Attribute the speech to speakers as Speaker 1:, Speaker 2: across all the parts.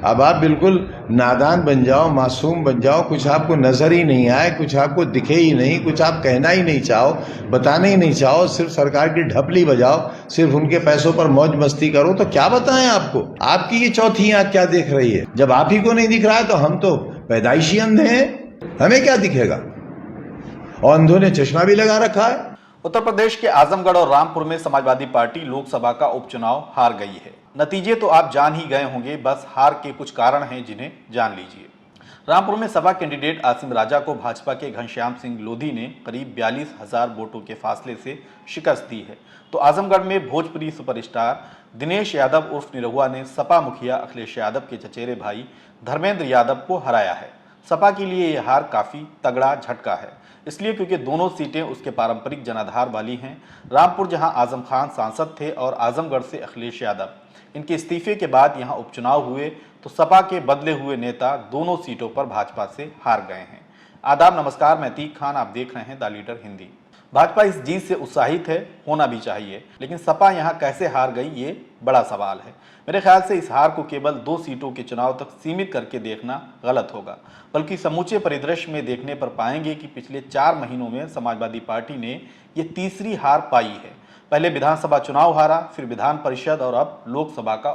Speaker 1: अब आप बिल्कुल नादान बन जाओ, मासूम बन जाओ, कुछ आपको नजर ही नहीं आए, कुछ आपको दिखे ही नहीं, कुछ आप कहना ही नहीं चाहो, बताने ही नहीं चाहो, सिर्फ सरकार की ढपली बजाओ, सिर्फ उनके पैसों पर मौज मस्ती करो, तो क्या बताएं आपको? आपकी ये चौथी आंख क्या देख रही है? जब आप ही को नहीं दिख रहा है तो हम तो पैदाइशी अंधे हैं, हमें क्या दिखेगा? और अंधों ने चश्मा भी लगा रखा है।
Speaker 2: उत्तर प्रदेश के आजमगढ़ और रामपुर में समाजवादी पार्टी लोकसभा का उपचुनाव हार गई है। नतीजे तो आप जान ही गए होंगे, बस हार के कुछ कारण हैं जिन्हें जान लीजिए। रामपुर में सपा कैंडिडेट आसिम राजा को भाजपा के घनश्याम सिंह लोधी ने करीब 42,000 वोटों के फासले से शिकस्त दी है। तो आजमगढ़ में भोजपुरी सुपरस्टार दिनेश यादव उर्फ निरहुआ ने सपा मुखिया अखिलेश यादव के चचेरे भाई धर्मेंद्र यादव को हराया है। सपा के लिए यह हार काफी तगड़ा झटका है, इसलिए क्योंकि दोनों सीटें उसके पारंपरिक जनाधार वाली हैं। रामपुर जहां आजम खान सांसद थे और आजमगढ़ से अखिलेश यादव, इनके इस्तीफे के बाद यहां उपचुनाव हुए तो सपा के बदले हुए नेता दोनों सीटों पर भाजपा से हार गए हैं। आदाब, नमस्कार, मैं अतीक खान, आप देख रहे हैं द लीडर हिंदी। भाजपा इस जीत से उत्साहित है, होना भी चाहिए, लेकिन सपा यहां कैसे हार गई, ये बड़ा सवाल है। मेरे ख्याल से इस हार को केवल 2 सीटों के चुनाव तक सीमित करके देखना गलत होगा, बल्कि समूचे परिदृश्य में देखने पर पाएंगे कि पिछले 4 महीनों में समाजवादी पार्टी ने ये तीसरी हार पाई है। पहले विधानसभा चुनाव हारा, फिर विधान परिषद और अब लोकसभा का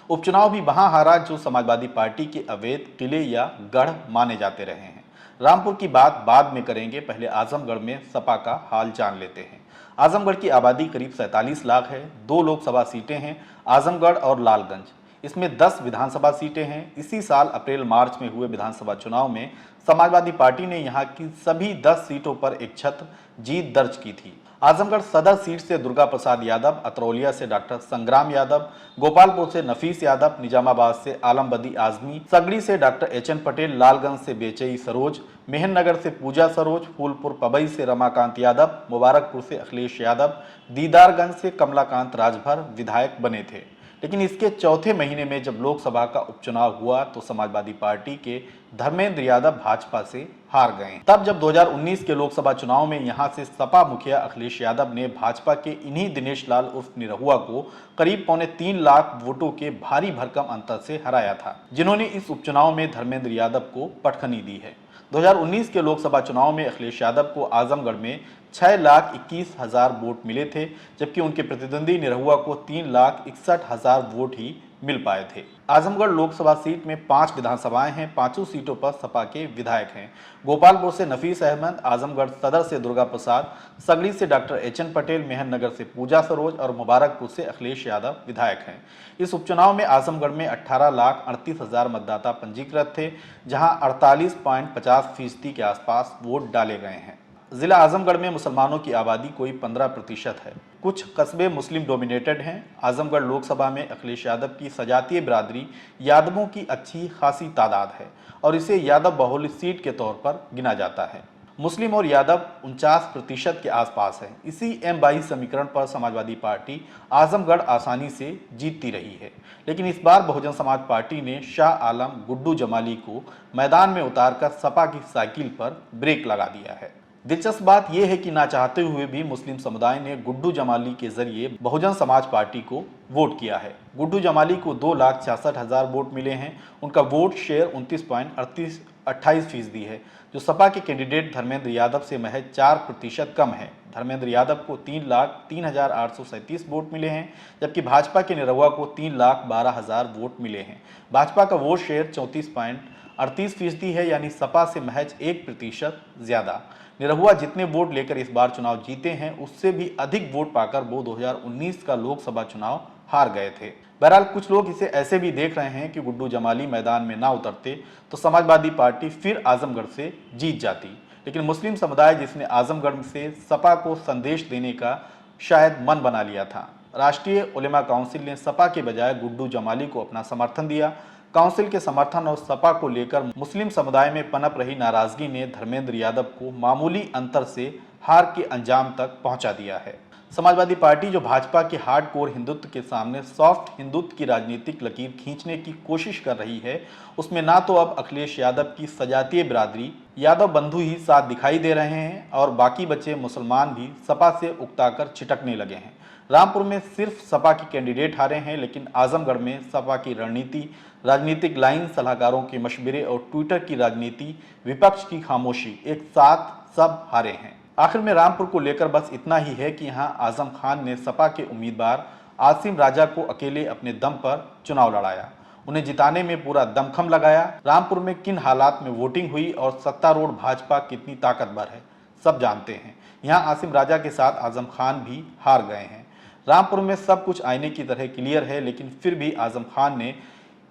Speaker 2: उपचुनाव भी वहां हारा जो समाजवादी पार्टी के अवैध किले या गढ़ माने जाते रहे हैं। रामपुर की बात बाद में करेंगे, पहले आजमगढ़ में सपा का हाल जान लेते हैं। आजमगढ़ की आबादी करीब 47 लाख है। 2 लोकसभा सीटें हैं, आजमगढ़ और लालगंज। इसमें 10 विधानसभा सीटें हैं। इसी साल अप्रैल मार्च में हुए विधानसभा चुनाव में समाजवादी पार्टी ने यहां की सभी 10 सीटों पर एक छत जीत दर्ज की थी। आजमगढ़ सदर सीट से दुर्गा प्रसाद यादव, अतरौलिया से डॉक्टर संग्राम यादव, गोपालपुर से नफीस यादव, निजामाबाद से आलम बदी आजमी, सगड़ी से डॉक्टर एचएन पटेल, लालगंज से बेचई सरोज, मेहननगर से पूजा सरोज, फूलपुर पबई से रमाकांत यादव, मुबारकपुर से अखिलेश यादव, दीदारगंज से कमलाकांत राजभर विधायक बने थे। लेकिन इसके चौथे महीने में जब लोकसभा का उपचुनाव हुआ तो समाजवादी पार्टी के धर्मेंद्र यादव भाजपा से हार गए। तब जब 2019 के लोकसभा चुनाव में यहां से सपा मुखिया अखिलेश यादव ने भाजपा के इन्हीं दिनेश लाल उर्फ निरहुआ को करीब 3.25 लाख वोटों के भारी भरकम अंतर से हराया था, जिन्होंने इस उपचुनाव में धर्मेंद्र यादव को पटखनी दी है। 2019 के लोकसभा चुनाव में अखिलेश यादव को आजमगढ़ में 6,21,000 वोट मिले थे, जबकि उनके प्रतिद्वंदी निरहुआ को 3,61,000 वोट ही मिल पाए थे। आजमगढ़ लोकसभा सीट में 5 विधानसभाएं हैं। 5 सीटों पर सपा के विधायक हैं। गोपालपुर से नफीस अहमद, आजमगढ़ सदर से दुर्गा प्रसाद, सगड़ी से डॉक्टर एचएन पटेल, मेहननगर से पूजा सरोज और मुबारकपुर से अखिलेश यादव विधायक हैं। इस उपचुनाव में आजमगढ़ में 18,38,000 मतदाता पंजीकृत थे, जहां 48.50% के आसपास वोट डाले गए हैं। जिला आजमगढ़ में मुसलमानों की आबादी कोई 15% है। कुछ कस्बे मुस्लिम डोमिनेटेड हैं। आजमगढ़ लोकसभा में अखिलेश यादव की सजातीय बिरादरी यादवों की अच्छी खासी तादाद है और इसे यादव बहुल सीट के तौर पर गिना जाता है। मुस्लिम और यादव 49% के आसपास है। इसी M22 समीकरण पर समाजवादी पार्टी आजमगढ़ आसानी से जीतती रही है, लेकिन इस बार बहुजन समाज पार्टी ने शाह आलम गुड्डू जमाली को मैदान में उतारकर सपा की साइकिल पर ब्रेक लगा दिया है। दिलचस्प बात यह है कि ना चाहते हुए भी मुस्लिम समुदाय ने गुड्डू जमाली के जरिए बहुजन समाज पार्टी को वोट किया है। गुड्डू जमाली को 2,66,000 वोट मिले हैं। उनका वोट शेयर 29.28% है, जो सपा के कैंडिडेट धर्मेंद्र यादव से महज 4% कम है। धर्मेंद्र यादव को 3,03,837 वोट मिले हैं, जबकि भाजपा के निरहुआ को 3,12,000 वोट मिले हैं। भाजपा का वोट शेयर 34.38% है, यानी सपा से महज 1% ज्यादा। निरहुआ जितने वोट लेकर इस बार चुनाव जीते हैं, उससे भी अधिक वोट पाकर वो 2019 का लोकसभा चुनाव हार गए थे। बहरहाल कुछ लोग इसे ऐसे भी देख रहे हैं कि गुड्डू जमाली मैदान में ना उतरते तो समाजवादी पार्टी फिर आजमगढ़ से जीत जाती, लेकिन मुस्लिम समुदाय जिसने आजमगढ़ से सपा को संदेश देने का शायद मन बना लिया था। राष्ट्रीय उलेमा काउंसिल ने सपा के बजाय गुड्डू जमाली को अपना समर्थन दिया। काउंसिल के समर्थन और सपा को लेकर मुस्लिम समुदाय में पनप रही नाराजगी ने धर्मेंद्र यादव को मामूली अंतर से हार के अंजाम तक पहुंचा दिया है। समाजवादी पार्टी जो भाजपा के हार्डकोर हिंदुत्व के सामने सॉफ्ट हिंदुत्व की राजनीतिक लकीर खींचने की कोशिश कर रही है, उसमें ना तो अब अखिलेश यादव की सजातीय बिरादरी यादव बंधु ही साथ दिखाई दे रहे हैं और बाकी बचे मुसलमान भी सपा से उकताकर छिटकने लगे हैं। रामपुर में सिर्फ सपा के कैंडिडेट हारे हैं, लेकिन आजमगढ़ में सपा की रणनीति, राजनीतिक लाइन, सलाहकारों के मशवरे और ट्विटर की राजनीति, विपक्ष की खामोशी, एक साथ सब हारे हैं। आखिर में रामपुर को लेकर बस इतना ही है कि यहां आजम खान ने सपा के उम्मीदवार आसिम राजा को अकेले अपने दम पर चुनाव लड़ाया, उन्हें जिताने में पूरा दमखम लगाया। रामपुर में किन हालात में वोटिंग हुई और सत्तारूढ़ भाजपा कितनी ताकतवर है, सब जानते हैं। यहां आसिम राजा के साथ आजम खान भी हार गए हैं। रामपुर में सब कुछ आईने की तरह क्लियर है, लेकिन फिर भी आजम खान ने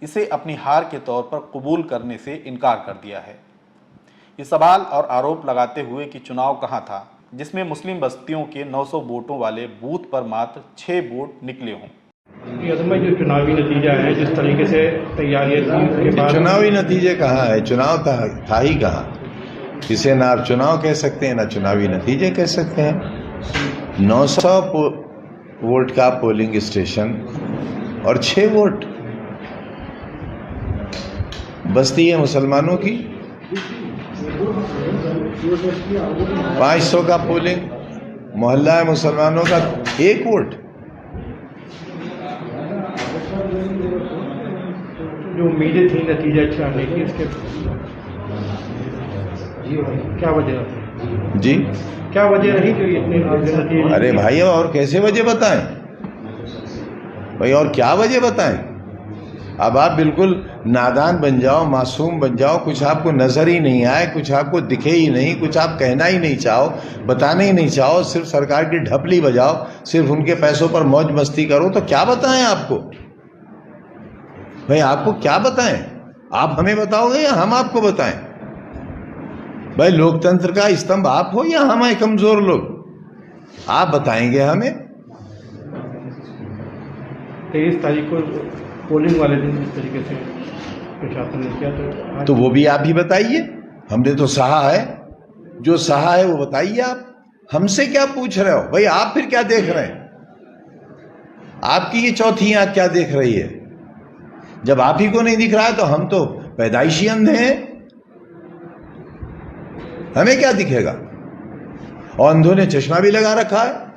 Speaker 2: इसे अपनी हार के तौर पर कबूल करने से इनकार कर दिया है। ये सवाल और आरोप लगाते हुए कि चुनाव कहां था जिसमें मुस्लिम बस्तियों के 900 वोटों वाले बूथ पर मात्र 6 वोट निकले हों।
Speaker 3: जो चुनावी नतीजा है, जिस तरीके से तैयारियां के बाद,
Speaker 1: चुनावी नतीजे कहाँ है? चुनाव था ही कहाँ? इसे ना आप चुनाव कह सकते हैं ना चुनावी नतीजे कह सकते हैं। 900 वोट का पोलिंग स्टेशन और 6 वोट बस्ती है मुसलमानों की। 500 का पोलिंग मोहल्ला है मुसलमानों का, 1 वोट।
Speaker 3: जो उम्मीदें थी नतीजा अच्छा आने की, इसके क्या वजह
Speaker 1: जी
Speaker 3: क्या वजह रही जो इतने नतीजे?
Speaker 1: अरे भाई और कैसे वजह बताएं भाई, और क्या वजह बताएं? अब आप बिल्कुल नादान बन जाओ, मासूम बन जाओ, कुछ आपको नजर ही नहीं आए, कुछ आपको दिखे ही नहीं, कुछ आप कहना ही नहीं चाहो, बताने ही नहीं चाहो, सिर्फ सरकार की ढपली बजाओ, सिर्फ उनके पैसों पर मौज मस्ती करो, तो क्या बताएं आपको भाई? आपको क्या बताएं? आप हमें बताओगे या हम आपको बताएं? भाई लोकतंत्र का स्तंभ आप हो या हम हैं कमजोर लोग? आप बताएंगे हमें।
Speaker 3: 23 तारीख को पोलिंग वाले दिन जिस तरीके से प्रशासन ने किया,
Speaker 1: तो वो भी आप ही बताइए। हमने तो सहा है, जो सहा है वो बताइए। आप हमसे क्या पूछ रहे हो भाई? आप फिर क्या देख रहे हैं? आपकी ये चौथी आंख क्या देख रही है? जब आप ही को नहीं दिख रहा है तो हम तो पैदाइशी अंधे हैं, हमें क्या दिखेगा? और अंधों ने चश्मा भी लगा रखा है।